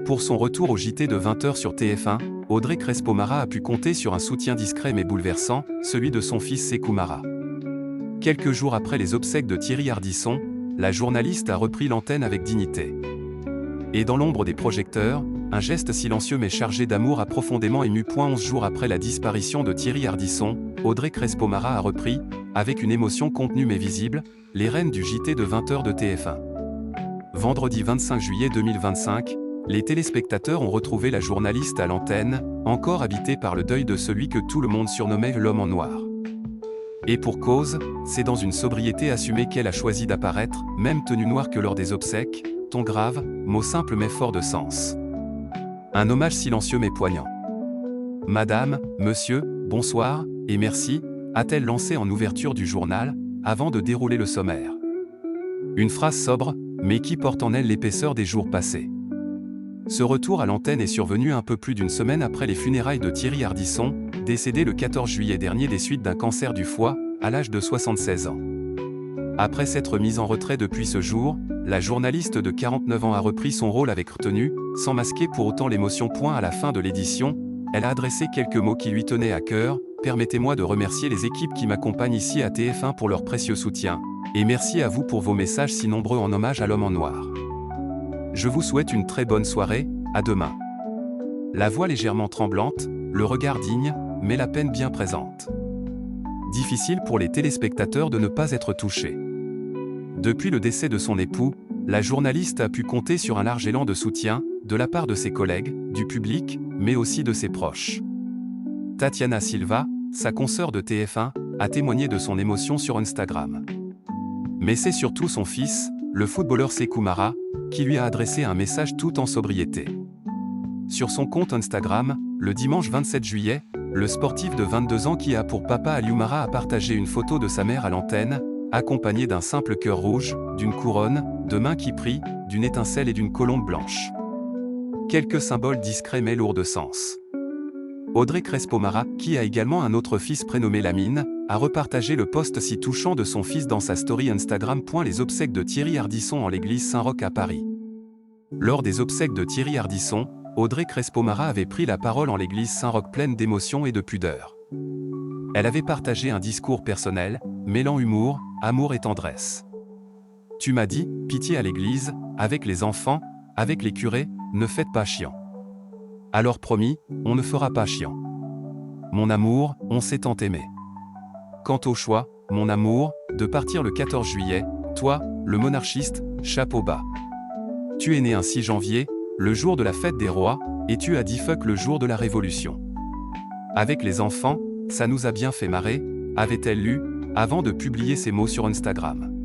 Pour son retour au JT de 20h sur TF1, Audrey Crespo-Mara a pu compter sur un soutien discret mais bouleversant, celui de son fils Sékou Mara. Quelques jours après les obsèques de Thierry Ardisson, la journaliste a repris l'antenne avec dignité. Et dans l'ombre des projecteurs, un geste silencieux mais chargé d'amour a profondément ému. 11 jours après la disparition de Thierry Ardisson, Audrey Crespo-Mara a repris, avec une émotion contenue mais visible, les rênes du JT de 20h de TF1. Vendredi 25 juillet 2025, les téléspectateurs ont retrouvé la journaliste à l'antenne, encore habitée par le deuil de celui que tout le monde surnommait l'homme en noir. Et pour cause, c'est dans une sobriété assumée qu'elle a choisi d'apparaître, même tenue noire que lors des obsèques, ton grave, mot simple mais fort de sens. Un hommage silencieux mais poignant. Madame, monsieur, bonsoir, et merci, a-t-elle lancé en ouverture du journal, avant de dérouler le sommaire. Une phrase sobre, mais qui porte en elle l'épaisseur des jours passés. Ce retour à l'antenne est survenu un peu plus d'une semaine après les funérailles de Thierry Ardisson, décédé le 14 juillet dernier des suites d'un cancer du foie, à l'âge de 76 ans. Après s'être mise en retrait depuis ce jour, la journaliste de 49 ans a repris son rôle avec retenue, sans masquer pour autant l'émotion. À la fin de l'édition, elle a adressé quelques mots qui lui tenaient à cœur. Permettez-moi de remercier les équipes qui m'accompagnent ici à TF1 pour leur précieux soutien. Et merci à vous pour vos messages si nombreux en hommage à l'homme en noir. Je vous souhaite une très bonne soirée, à demain. La voix légèrement tremblante, le regard digne, mais la peine bien présente. Difficile pour les téléspectateurs de ne pas être touchés. Depuis le décès de son époux, la journaliste a pu compter sur un large élan de soutien, de la part de ses collègues, du public, mais aussi de ses proches. Tatiana Silva, sa consoeur de TF1, a témoigné de son émotion sur Instagram. Mais c'est surtout son fils, le footballeur Sékou Mara, qui lui a adressé un message tout en sobriété. Sur son compte Instagram, le dimanche 27 juillet, le sportif de 22 ans qui a pour papa Aliou Mara a partagé une photo de sa mère à l'antenne, accompagnée d'un simple cœur rouge, d'une couronne, de mains qui prient, d'une étincelle et d'une colombe blanche. Quelques symboles discrets mais lourds de sens. Audrey Crespo-Mara, qui a également un autre fils prénommé Lamine, a repartagé le post si touchant de son fils dans sa story Instagram. Les obsèques de Thierry Ardisson en l'église Saint-Roch à Paris. Lors des obsèques de Thierry Ardisson, Audrey Crespo-Mara avait pris la parole en l'église Saint-Roch pleine d'émotion et de pudeur. Elle avait partagé un discours personnel, mêlant humour, amour et tendresse. Tu m'as dit, pitié à l'église, avec les enfants, avec les curés, ne faites pas chiant. Alors promis, on ne fera pas chiant. Mon amour, on s'est tant aimé. Quant au choix, mon amour, de partir le 14 juillet, toi, le monarchiste, chapeau bas. Tu es né un 6 janvier, le jour de la fête des rois, et tu as dit fuck le jour de la Révolution. Avec les enfants, ça nous a bien fait marrer, avait-elle lu, avant de publier ces mots sur Instagram.